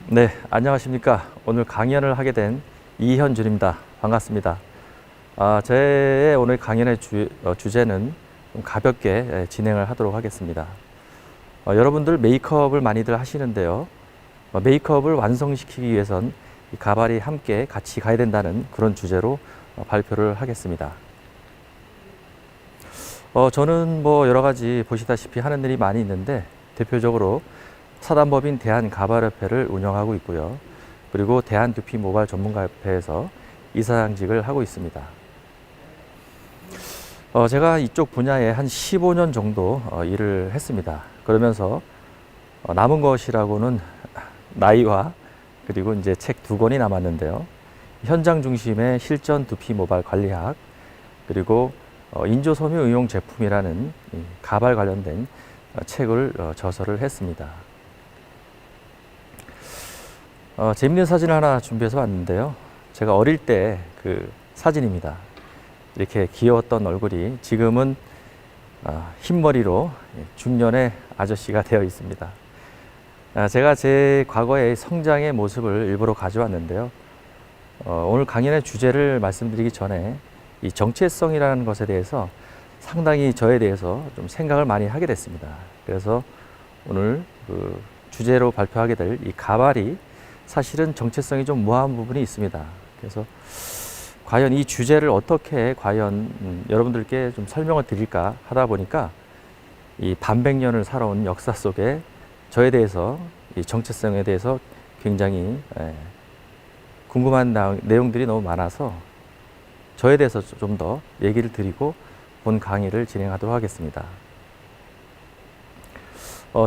네, 안녕하십니까. 오늘 강연을 하게 된 이현준입니다. 반갑습니다. 제 오늘 강연의 주제는 좀 가볍게 진행을 하도록 하겠습니다. 여러분들 메이크업을 많이들 하시는데요. 메이크업을 완성시키기 위해선 이 가발이 함께 같이 가야 된다는 그런 주제로 발표를 하겠습니다. 저는 뭐 여러 가지 보시다시피 하는 일이 많이 있는데 대표적으로 사단법인 대한가발협회를 운영하고 있고요. 그리고 대한두피모발 전문가협회에서 이사장직을 하고 있습니다. 제가 이쪽 분야에 한 15년 정도 일을 했습니다. 그러면서 남은 것이라고는 나이와 그리고 이제 책 2권이 남았는데요. 현장 중심의 실전 두피 모발 관리학, 그리고 인조섬유 응용 제품이라는 가발 관련된 책을 저서를 했습니다. 재밌는 사진 하나 준비해서 왔는데요. 제가 어릴 때 그 사진입니다. 이렇게 귀여웠던 얼굴이 지금은 흰머리로 중년의 아저씨가 되어 있습니다. 제가 제 과거의 성장의 모습을 일부러 가져왔는데요. 오늘 강연의 주제를 말씀드리기 전에 이 정체성이라는 것에 대해서 상당히 저에 대해서 좀 생각을 많이 하게 됐습니다. 그래서 오늘 그 주제로 발표하게 될 이 가발이 사실은 정체성이 좀 무한한 부분이 있습니다. 그래서 과연 이 주제를 어떻게 과연 여러분들께 좀 설명을 드릴까 하다 보니까 이 반백년을 살아온 역사 속에 저에 대해서 이 정체성에 대해서 굉장히 궁금한 내용들이 너무 많아서 저에 대해서 좀 더 얘기를 드리고 본 강의를 진행하도록 하겠습니다.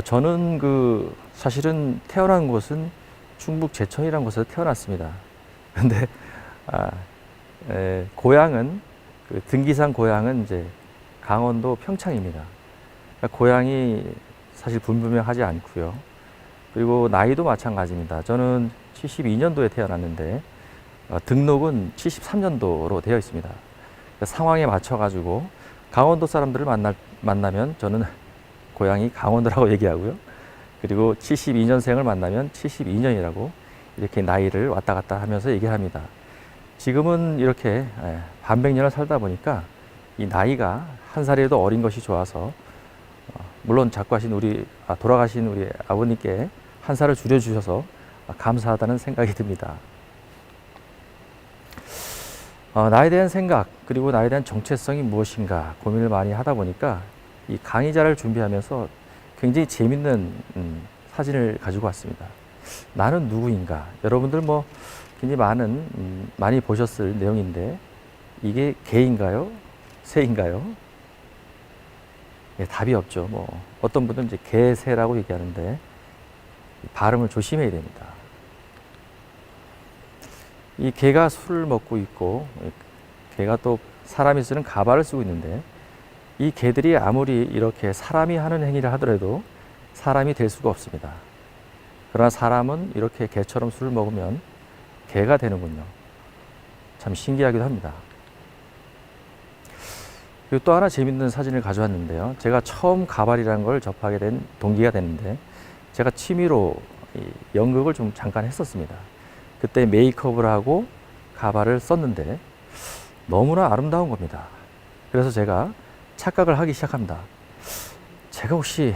저는 사실은 태어난 곳은 충북 제천이라는 곳에서 태어났습니다. 근데 고향은 등기상 고향은 이제 강원도 평창입니다. 그러니까 고향이 사실 분명하지 않고요. 그리고 나이도 마찬가지입니다. 저는 72년도에 태어났는데 등록은 73년도로 되어 있습니다. 그러니까 상황에 맞춰 가지고 강원도 사람들을 만나면 저는 고향이 강원도라고 얘기하고요. 그리고 72년생을 만나면 72년이라고 이렇게 나이를 왔다 갔다 하면서 얘기를 합니다. 지금은 이렇게 반백년을 살다 보니까 이 나이가 한 살이라도 어린 것이 좋아서 물론 돌아가신 우리 아버님께 한 살을 줄여주셔서 감사하다는 생각이 듭니다. 나에 대한 생각 그리고 나에 대한 정체성이 무엇인가 고민을 많이 하다 보니까 이 강의자를 준비하면서 굉장히 재밌는 사진을 가지고 왔습니다. 나는 누구인가? 여러분들 뭐 굉장히 많이 보셨을 내용인데 이게 개인가요? 새인가요? 답이 없죠. 뭐 어떤 분들은 이제 개새라고 얘기하는데 발음을 조심해야 됩니다. 이 개가 술을 먹고 있고 개가 또 사람이 쓰는 가발을 쓰고 있는데 이 개들이 아무리 이렇게 사람이 하는 행위를 하더라도 사람이 될 수가 없습니다. 그러나 사람은 이렇게 개처럼 술을 먹으면 개가 되는군요. 참 신기하기도 합니다. 그리고 또 하나 재밌는 사진을 가져왔는데요. 제가 처음 가발이라는 걸 접하게 된 동기가 됐는데 제가 취미로 연극을 좀 잠깐 했었습니다. 그때 메이크업을 하고 가발을 썼는데 너무나 아름다운 겁니다. 그래서 제가 착각을 하기 시작합니다. 제가 혹시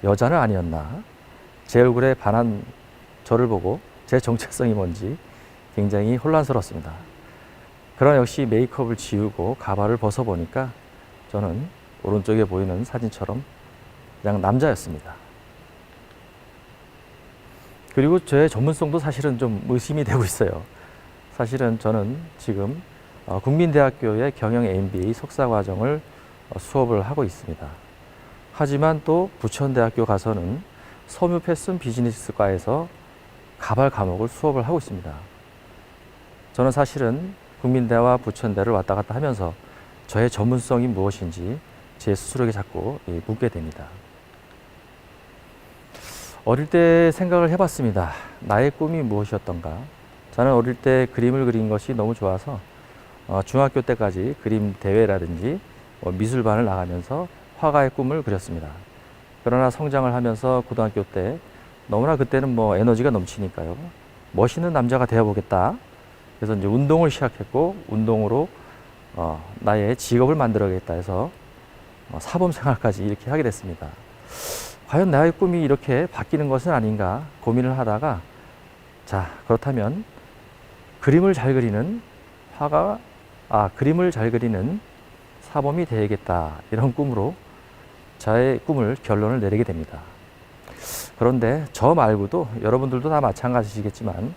여자는 아니었나? 제 얼굴에 반한 저를 보고 제 정체성이 뭔지 굉장히 혼란스럽습니다. 그러나 역시 메이크업을 지우고 가발을 벗어보니까 저는 오른쪽에 보이는 사진처럼 그냥 남자였습니다. 그리고 저의 전문성도 사실은 좀 의심이 되고 있어요. 사실은 저는 지금 국민대학교의 경영 MBA 석사과정을 수업을 하고 있습니다. 하지만 또 부천대학교 가서는 섬유 패션 비즈니스과에서 가발 과목을 수업을 하고 있습니다. 저는 사실은 국민대와 부천대를 왔다 갔다 하면서 저의 전문성이 무엇인지 제 스스로에게 자꾸 묻게 됩니다. 어릴 때 생각을 해봤습니다. 나의 꿈이 무엇이었던가? 저는 어릴 때 그림을 그린 것이 너무 좋아서 중학교 때까지 그림 대회라든지 미술반을 나가면서 화가의 꿈을 그렸습니다. 그러나 성장을 하면서 고등학교 때 너무나 그때는 뭐 에너지가 넘치니까요. 멋있는 남자가 되어보겠다. 그래서 이제 운동을 시작했고, 운동으로 나의 직업을 만들어야겠다 해서 사범 생활까지 이렇게 하게 됐습니다. 과연 나의 꿈이 이렇게 바뀌는 것은 아닌가 고민을 하다가, 자, 그렇다면 그림을 잘 그리는 그림을 잘 그리는 사범이 되야겠다, 이런 꿈으로 저의 꿈을 결론을 내리게 됩니다. 그런데 저 말고도 여러분들도 다 마찬가지시겠지만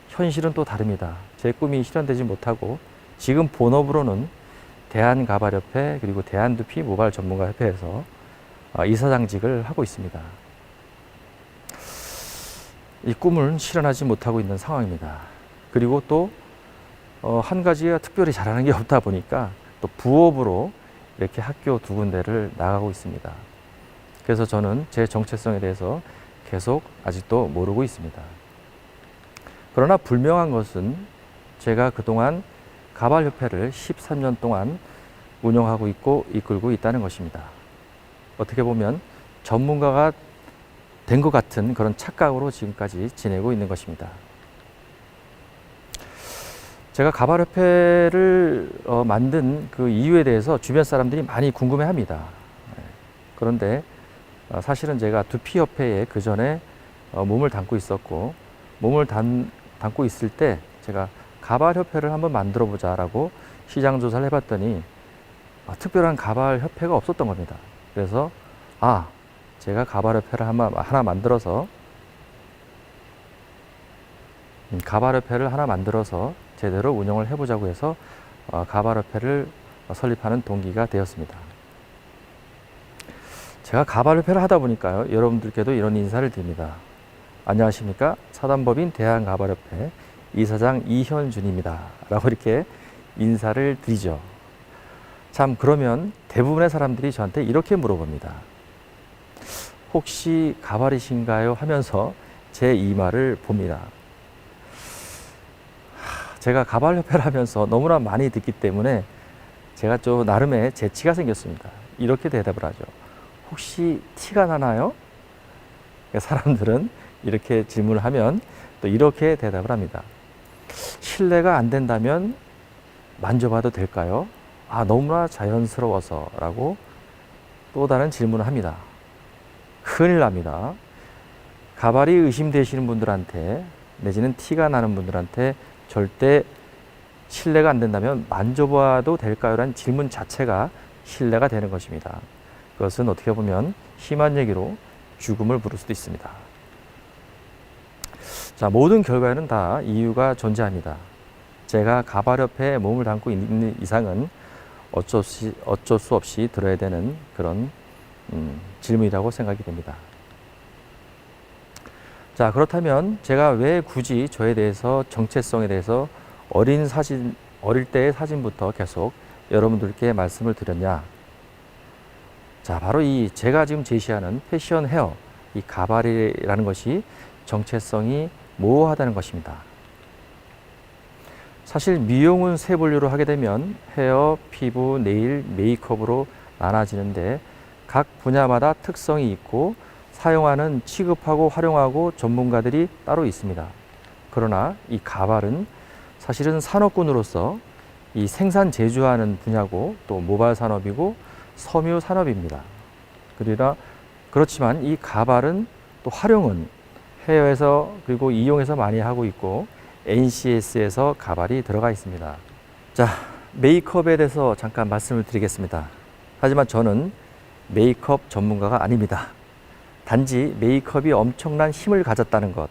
현실은 또 다릅니다. 제 꿈이 실현되지 못하고 지금 본업으로는 대한가발협회 그리고 대한두피 모발 전문가협회에서 이사장직을 하고 있습니다. 이 꿈을 실현하지 못하고 있는 상황입니다. 그리고 또 한 가지가 특별히 잘하는 게 없다 보니까 또 부업으로 이렇게 학교 2군데를 나가고 있습니다. 그래서 저는 제 정체성에 대해서 계속 아직도 모르고 있습니다. 그러나 분명한 것은 제가 그동안 가발협회를 13년 동안 운영하고 있고 이끌고 있다는 것입니다. 어떻게 보면 전문가가 된 것 같은 그런 착각으로 지금까지 지내고 있는 것입니다. 제가 가발협회를 만든 그 이유에 대해서 주변 사람들이 많이 궁금해합니다. 그런데 사실은 제가 두피협회에 그 전에 몸을 담고 있었고, 몸을 담고 있을 때 제가 가발협회를 한번 만들어 보자라고 시장 조사를 해봤더니 특별한 가발협회가 없었던 겁니다. 그래서 제가 가발협회를 하나 만들어서 제대로 운영을 해보자고 해서 가발협회를 설립하는 동기가 되었습니다. 제가 가발협회를 하다 보니까요, 여러분들께도 이런 인사를 드립니다. 안녕하십니까, 사단법인 대한가발협회 이사장 이현준입니다 라고 이렇게 인사를 드리죠. 참, 그러면 대부분의 사람들이 저한테 이렇게 물어봅니다. 혹시 가발이신가요? 하면서 제 이마를 봅니다. 제가 가발협회를 하면서 너무나 많이 듣기 때문에 제가 좀 나름의 재치가 생겼습니다. 이렇게 대답을 하죠. 혹시 티가 나나요? 사람들은 이렇게 질문을 하면 또 이렇게 대답을 합니다. 실례가 안 된다면 만져봐도 될까요? 너무나 자연스러워서 라고 또 다른 질문을 합니다. 큰일 납니다. 가발이 의심되시는 분들한테 내지는 티가 나는 분들한테 절대 실례가 안 된다면 만져봐도 될까요? 라는 질문 자체가 실례가 되는 것입니다. 그것은 어떻게 보면 심한 얘기로 죽음을 부를 수도 있습니다. 자, 모든 결과에는 다 이유가 존재합니다. 제가 가발협회에 몸을 담고 있는 이상은 어쩔 수 없이 들어야 되는 그런 질문이라고 생각이 됩니다. 자, 그렇다면 제가 왜 굳이 저에 대해서, 정체성에 대해서 어릴 때의 사진부터 계속 여러분들께 말씀을 드렸냐? 자, 바로 이 제가 지금 제시하는 패션 헤어, 이 가발이라는 것이 정체성이 모호하다는 것입니다. 사실 미용은 세 분류로 하게 되면 헤어, 피부, 네일, 메이크업으로 나눠지는데 각 분야마다 특성이 있고 사용하는, 취급하고 활용하고 전문가들이 따로 있습니다. 그러나 이 가발은 사실은 산업군으로서 이 생산 제조하는 분야고 또 모발 산업이고 섬유 산업입니다. 그렇지만 이 가발은 또 활용은 헤어에서 그리고 이용해서 많이 하고 있고 NCS에서 가발이 들어가 있습니다. 자, 메이크업에 대해서 잠깐 말씀을 드리겠습니다. 하지만 저는 메이크업 전문가가 아닙니다. 단지 메이크업이 엄청난 힘을 가졌다는 것,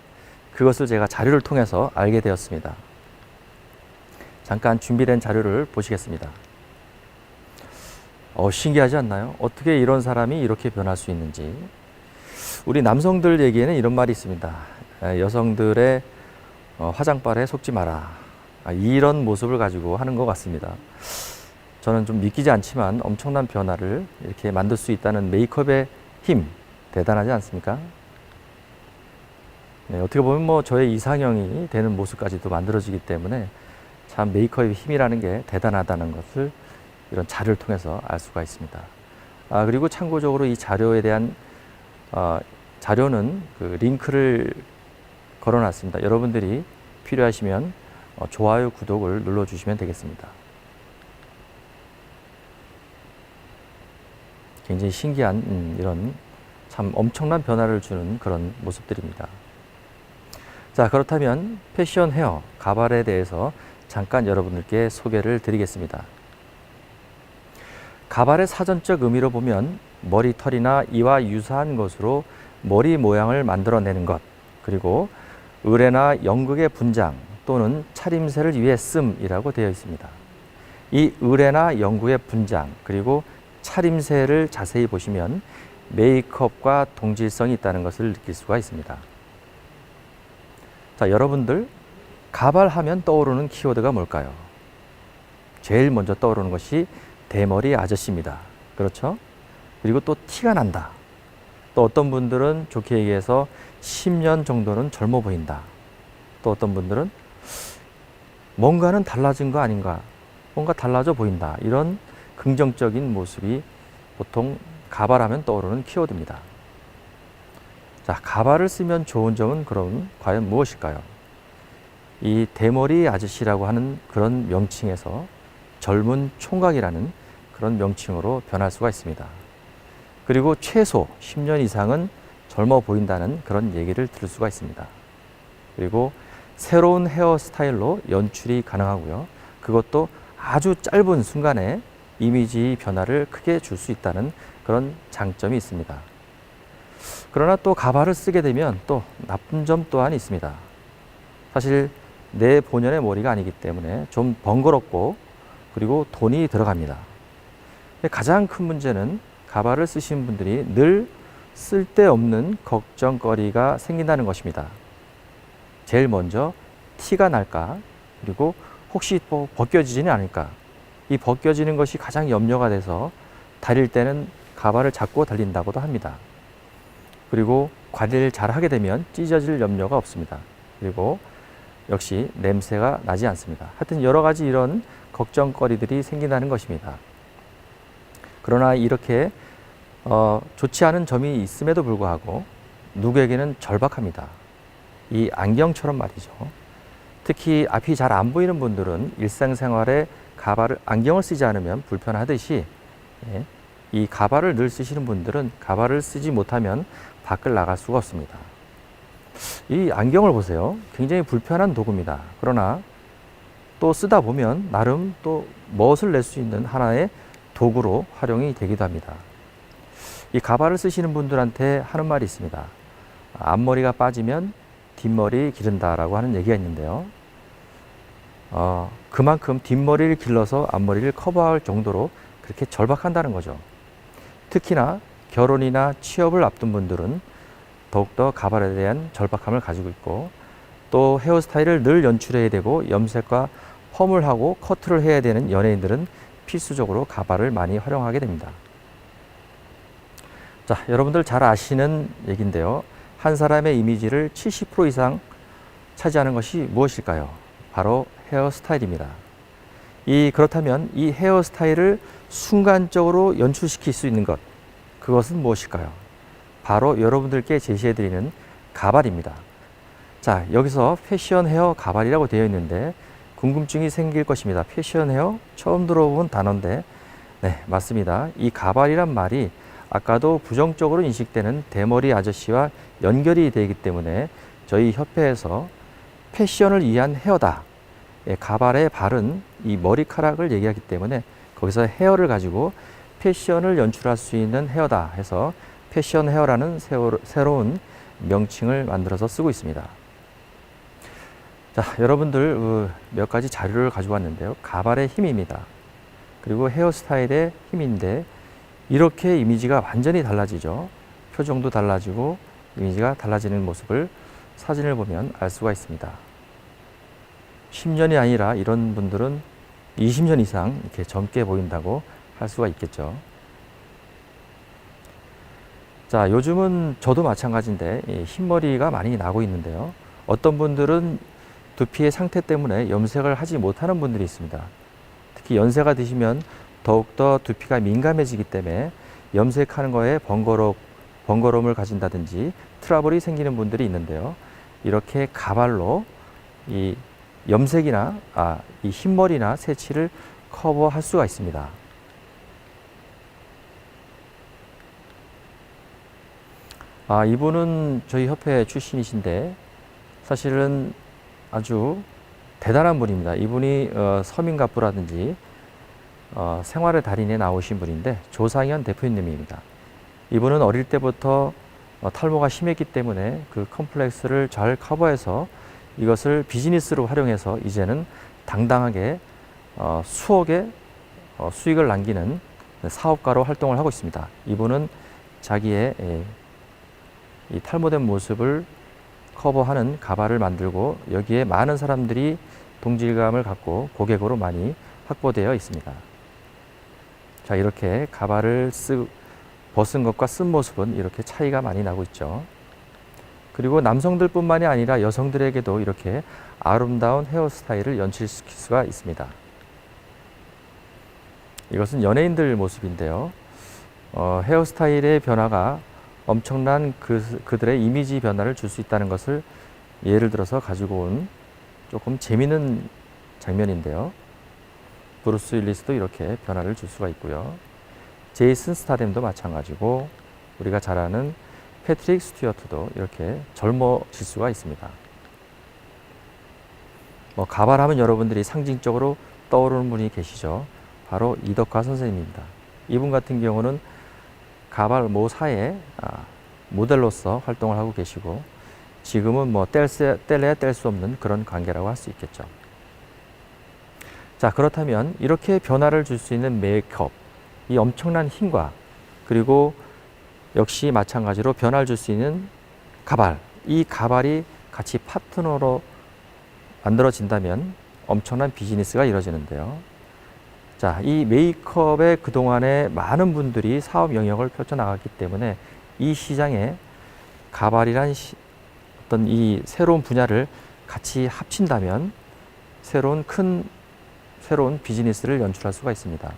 그것을 제가 자료를 통해서 알게 되었습니다. 잠깐 준비된 자료를 보시겠습니다. 신기하지 않나요? 어떻게 이런 사람이 이렇게 변할 수 있는지. 우리 남성들 얘기에는 이런 말이 있습니다. 여성들의 화장빨에 속지 마라. 이런 모습을 가지고 하는 것 같습니다. 저는 좀 믿기지 않지만 엄청난 변화를 이렇게 만들 수 있다는 메이크업의 힘, 대단하지 않습니까? 네, 어떻게 보면 저의 이상형이 되는 모습까지도 만들어지기 때문에 참 메이크업의 힘이라는 게 대단하다는 것을 이런 자료를 통해서 알 수가 있습니다. 그리고 참고적으로 이 자료에 대한 자료는 그 링크를 걸어놨습니다. 여러분들이 필요하시면 좋아요, 구독을 눌러주시면 되겠습니다. 굉장히 신기한 이런 참 엄청난 변화를 주는 그런 모습들입니다. 자, 그렇다면 패션 헤어, 가발에 대해서 잠깐 여러분들께 소개를 드리겠습니다. 가발의 사전적 의미로 보면 머리털이나 이와 유사한 것으로 머리 모양을 만들어내는 것, 그리고 의뢰나 연극의 분장 또는 차림새를 위해 씀이라고 되어 있습니다. 이 의뢰나 연극의 분장 그리고 차림새를 자세히 보시면 메이크업과 동질성이 있다는 것을 느낄 수가 있습니다. 자, 여러분들 가발하면 떠오르는 키워드가 뭘까요? 제일 먼저 떠오르는 것이 대머리 아저씨입니다. 그렇죠? 그리고 또 티가 난다. 또 어떤 분들은 좋게 얘기해서 10년 정도는 젊어 보인다. 또 어떤 분들은 뭔가는 달라진 거 아닌가, 뭔가 달라져 보인다. 이런 긍정적인 모습이 보통 가발하면 떠오르는 키워드입니다. 자, 가발을 쓰면 좋은 점은 그럼 과연 무엇일까요? 이 대머리 아저씨라고 하는 그런 명칭에서 젊은 총각이라는 그런 명칭으로 변할 수가 있습니다. 그리고 최소 10년 이상은 젊어 보인다는 그런 얘기를 들을 수가 있습니다. 그리고 새로운 헤어스타일로 연출이 가능하고요. 그것도 아주 짧은 순간에 이미지 변화를 크게 줄 수 있다는 그런 장점이 있습니다. 그러나 또 가발을 쓰게 되면 또 나쁜 점 또한 있습니다. 사실 내 본연의 머리가 아니기 때문에 좀 번거롭고 그리고 돈이 들어갑니다. 가장 큰 문제는 가발을 쓰시는 분들이 늘 쓸데없는 걱정거리가 생긴다는 것입니다. 제일 먼저 티가 날까, 그리고 혹시 또 벗겨지지는 않을까. 이 벗겨지는 것이 가장 염려가 돼서 다릴 때는 가발을 잡고 달린다고도 합니다. 그리고 관리를 잘 하게 되면 찢어질 염려가 없습니다. 그리고 역시 냄새가 나지 않습니다. 하여튼 여러 가지 이런 걱정거리들이 생긴다는 것입니다. 그러나 이렇게 좋지 않은 점이 있음에도 불구하고 누구에게는 절박합니다. 이 안경처럼 말이죠. 특히 앞이 잘 안 보이는 분들은 일상생활에 안경을 쓰지 않으면 불편하듯이 이 가발을 늘 쓰시는 분들은 가발을 쓰지 못하면 밖을 나갈 수가 없습니다. 이 안경을 보세요. 굉장히 불편한 도구입니다. 그러나 또 쓰다 보면 나름 또 멋을 낼 수 있는 하나의 도구로 활용이 되기도 합니다. 이 가발을 쓰시는 분들한테 하는 말이 있습니다. 앞머리가 빠지면 뒷머리 기른다라고 하는 얘기가 있는데요. 그만큼 뒷머리를 길러서 앞머리를 커버할 정도로 그렇게 절박한다는 거죠. 특히나 결혼이나 취업을 앞둔 분들은 더욱더 가발에 대한 절박함을 가지고 있고, 또 헤어스타일을 늘 연출해야 되고 염색과 펌을 하고 커트를 해야 되는 연예인들은 필수적으로 가발을 많이 활용하게 됩니다. 자, 여러분들 잘 아시는 얘기인데요. 한 사람의 이미지를 70% 이상 차지하는 것이 무엇일까요? 바로 헤어스타일입니다. 그렇다면 이 헤어스타일을 순간적으로 연출시킬 수 있는 것, 그것은 무엇일까요? 바로 여러분들께 제시해드리는 가발입니다. 자, 여기서 패션 헤어 가발이라고 되어 있는데 궁금증이 생길 것입니다. 패션 헤어? 처음 들어본 단어인데, 네, 맞습니다. 이 가발이란 말이 아까도 부정적으로 인식되는 대머리 아저씨와 연결이 되기 때문에 저희 협회에서 패션을 위한 헤어다. 가발의 발은 이 머리카락을 얘기하기 때문에 거기서 헤어를 가지고 패션을 연출할 수 있는 헤어다 해서 패션 헤어라는 새로운 명칭을 만들어서 쓰고 있습니다. 자, 여러분들 몇 가지 자료를 가지고 왔는데요. 가발의 힘입니다. 그리고 헤어스타일의 힘인데 이렇게 이미지가 완전히 달라지죠. 표정도 달라지고 이미지가 달라지는 모습을 사진을 보면 알 수가 있습니다. 10년이 아니라 이런 분들은 20년 이상 이렇게 젊게 보인다고 할 수가 있겠죠. 자, 요즘은 저도 마찬가지인데 흰머리가 많이 나고 있는데요. 어떤 분들은 두피의 상태 때문에 염색을 하지 못하는 분들이 있습니다. 특히 연세가 드시면 더욱더 두피가 민감해지기 때문에 염색하는 거에 번거로움을 가진다든지 트러블이 생기는 분들이 있는데요. 이렇게 가발로 이 염색이나 이 흰머리나 새치를 커버할 수가 있습니다. 이분은 저희 협회 출신이신데 사실은 아주 대단한 분입니다. 이분이 서민갑부라든지 생활의 달인에 나오신 분인데 조상현 대표님입니다. 이분은 어릴 때부터 탈모가 심했기 때문에 그 컴플렉스를 잘 커버해서 이것을 비즈니스로 활용해서 이제는 당당하게 수억의 수익을 남기는 사업가로 활동을 하고 있습니다. 이분은 자기의 이 탈모된 모습을 커버하는 가발을 만들고 여기에 많은 사람들이 동질감을 갖고 고객으로 많이 확보되어 있습니다. 자, 이렇게 가발을 벗은 것과 쓴 모습은 이렇게 차이가 많이 나고 있죠. 그리고 남성들뿐만이 아니라 여성들에게도 이렇게 아름다운 헤어스타일을 연출시킬 수가 있습니다. 이것은 연예인들 모습인데요. 헤어스타일의 변화가 엄청난 그들의 이미지 변화를 줄 수 있다는 것을 예를 들어서 가지고 온 조금 재미있는 장면인데요. 브루스 윌리스도 이렇게 변화를 줄 수가 있고요. 제이슨 스타뎀도 마찬가지고 우리가 잘 아는 패트릭 스튜어트도 이렇게 젊어질 수가 있습니다. 가발하면 여러분들이 상징적으로 떠오르는 분이 계시죠. 바로 이덕화 선생님입니다. 이분 같은 경우는 가발 모사의 모델로서 활동을 하고 계시고 지금은 뗄래야 뗄 수 없는 그런 관계라고 할 수 있겠죠. 자, 그렇다면 이렇게 변화를 줄 수 있는 메이크업, 이 엄청난 힘과 그리고 역시 마찬가지로 변화를 줄 수 있는 가발, 이 가발이 같이 파트너로 만들어진다면 엄청난 비즈니스가 이루어지는데요. 자, 이 메이크업에 그동안에 많은 분들이 사업 영역을 펼쳐나갔기 때문에 이 시장에 가발이란 어떤 이 새로운 분야를 같이 합친다면 새로운 비즈니스를 연출할 수가 있습니다.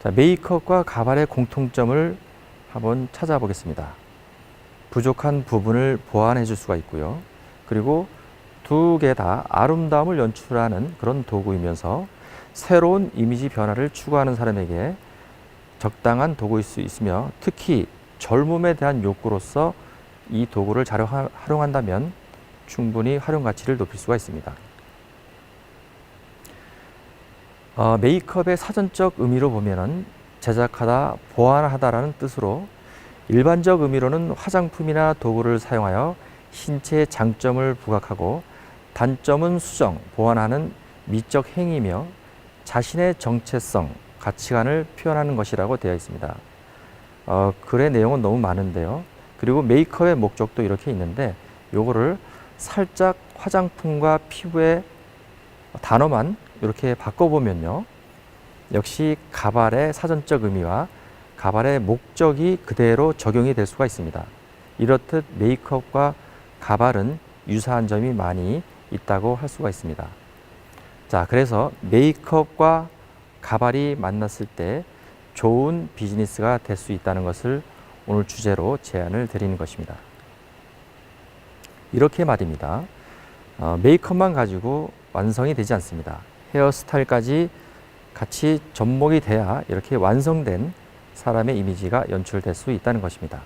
자, 메이크업과 가발의 공통점을 한번 찾아보겠습니다. 부족한 부분을 보완해 줄 수가 있고요. 그리고 두 개 다 아름다움을 연출하는 그런 도구이면서 새로운 이미지 변화를 추구하는 사람에게 적당한 도구일 수 있으며 특히 젊음에 대한 욕구로서 이 도구를 잘 활용한다면 충분히 활용 가치를 높일 수가 있습니다. 메이크업의 사전적 의미로 보면은 제작하다, 보완하다라는 뜻으로 일반적 의미로는 화장품이나 도구를 사용하여 신체의 장점을 부각하고 단점은 수정, 보완하는 미적 행위며 자신의 정체성, 가치관을 표현하는 것이라고 되어 있습니다. 글의 내용은 너무 많은데요. 그리고 메이크업의 목적도 이렇게 있는데 요거를 살짝 화장품과 피부의 단어만 이렇게 바꿔보면요. 역시 가발의 사전적 의미와 가발의 목적이 그대로 적용이 될 수가 있습니다. 이렇듯 메이크업과 가발은 유사한 점이 많이 있다고 할 수가 있습니다. 자, 그래서 메이크업과 가발이 만났을 때 좋은 비즈니스가 될 수 있다는 것을 오늘 주제로 제안을 드리는 것입니다. 이렇게 말입니다. 메이크업만 가지고 완성이 되지 않습니다. 헤어스타일까지 같이 접목이 돼야 이렇게 완성된 사람의 이미지가 연출될 수 있다는 것입니다.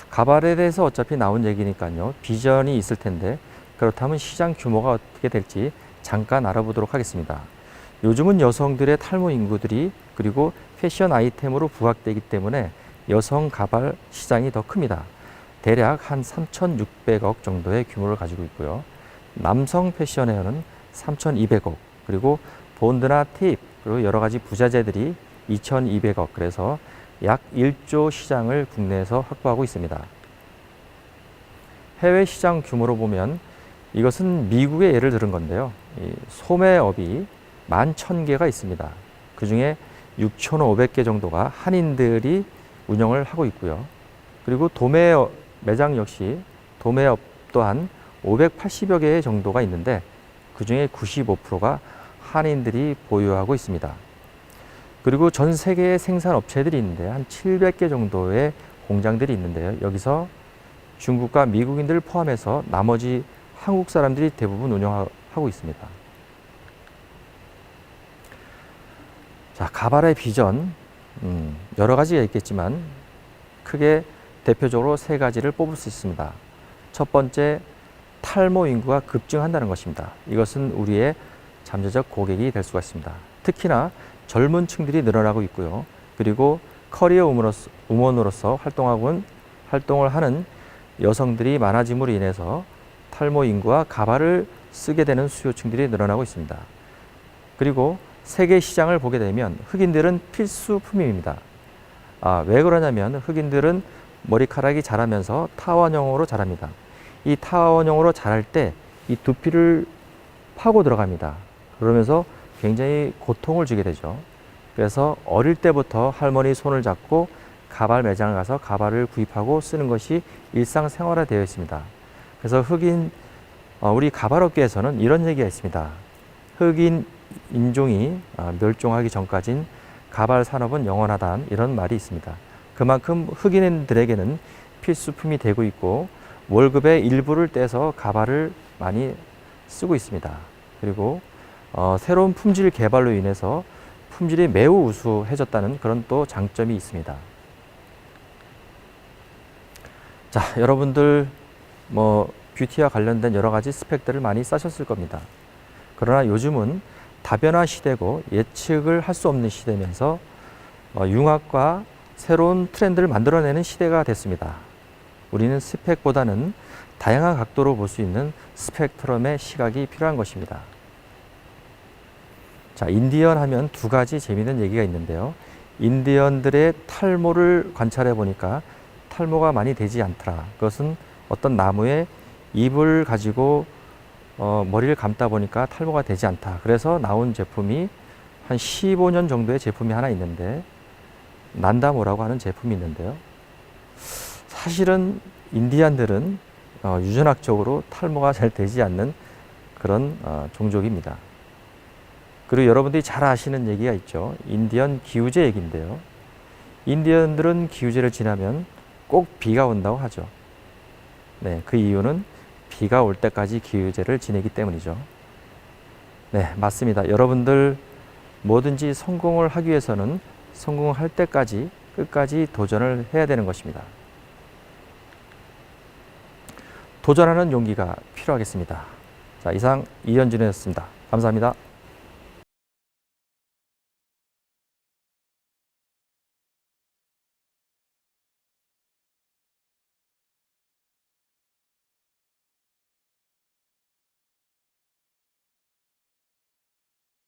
가발에 대해서 어차피 나온 얘기니까요. 비전이 있을 텐데 그렇다면 시장 규모가 어떻게 될지 잠깐 알아보도록 하겠습니다. 요즘은 여성들의 탈모 인구들이 그리고 패션 아이템으로 부각되기 때문에 여성 가발 시장이 더 큽니다. 대략 한 3,600억 정도의 규모를 가지고 있고요. 남성 패션 헤어는 3,200억, 그리고 본드나 테이프, 그리고 여러 가지 부자재들이 2,200억, 그래서 약 1조 시장을 국내에서 확보하고 있습니다. 해외 시장 규모로 보면 이것은 미국의 예를 들은 건데요. 이 소매업이 11,000개가 있습니다. 그 중에 6,500개 정도가 한인들이 운영을 하고 있고요. 그리고 도매 매장 역시 도매업 또한 580여 개 정도가 있는데 그 중에 95%가 한인들이 보유하고 있습니다. 그리고 전 세계의 생산 업체들이 있는데 한 700개 정도의 공장들이 있는데요. 여기서 중국과 미국인들을 포함해서 나머지 한국 사람들이 대부분 운영하고 있습니다. 자, 가발의 비전, 여러 가지가 있겠지만 크게 대표적으로 세 가지를 뽑을 수 있습니다. 첫 번째, 탈모 인구가 급증한다는 것입니다. 이것은 우리의 잠재적 고객이 될 수가 있습니다. 특히나 젊은 층들이 늘어나고 있고요. 그리고 커리어 우먼으로서 활동을 하는 여성들이 많아짐으로 인해서 탈모 인구와 가발을 쓰게 되는 수요층들이 늘어나고 있습니다. 그리고 세계 시장을 보게 되면 흑인들은 필수품입니다. 왜 그러냐면 흑인들은 머리카락이 자라면서 타원형으로 자랍니다. 이 타원형으로 자랄 때 이 두피를 파고 들어갑니다. 그러면서 굉장히 고통을 주게 되죠. 그래서 어릴 때부터 할머니 손을 잡고 가발 매장을 가서 가발을 구입하고 쓰는 것이 일상생활화 되어 있습니다. 그래서 우리 가발업계에서는 이런 얘기가 있습니다. 흑인 인종이 멸종하기 전까진 가발 산업은 영원하다, 이런 말이 있습니다. 그만큼 흑인들에게는 필수품이 되고 있고 월급의 일부를 떼서 가발을 많이 쓰고 있습니다. 그리고 새로운 품질 개발로 인해서 품질이 매우 우수해졌다는 그런 또 장점이 있습니다. 자, 여러분들 뷰티와 관련된 여러 가지 스펙들을 많이 쌓으셨을 겁니다. 그러나 요즘은 다변화 시대고 예측을 할 수 없는 시대면서 융합과 새로운 트렌드를 만들어내는 시대가 됐습니다. 우리는 스펙보다는 다양한 각도로 볼 수 있는 스펙트럼의 시각이 필요한 것입니다. 자, 인디언 하면 두 가지 재미있는 얘기가 있는데요. 인디언들의 탈모를 관찰해 보니까 탈모가 많이 되지 않더라. 그것은 어떤 나무의 잎을 가지고 머리를 감다 보니까 탈모가 되지 않다. 그래서 나온 제품이 한 15년 정도의 제품이 하나 있는데 난다모라고 하는 제품이 있는데요. 사실은 인디안들은 유전학적으로 탈모가 잘 되지 않는 그런 종족입니다. 그리고 여러분들이 잘 아시는 얘기가 있죠. 인디언 기우제 얘기인데요. 인디언들은 기우제를 지나면 꼭 비가 온다고 하죠. 네, 그 이유는 비가 올 때까지 기우제를 지내기 때문이죠. 네, 맞습니다. 여러분들 뭐든지 성공을 하기 위해서는 성공할 때까지 끝까지 도전을 해야 되는 것입니다. 도전하는 용기가 필요하겠습니다. 자, 이상 이현준이었습니다. 감사합니다.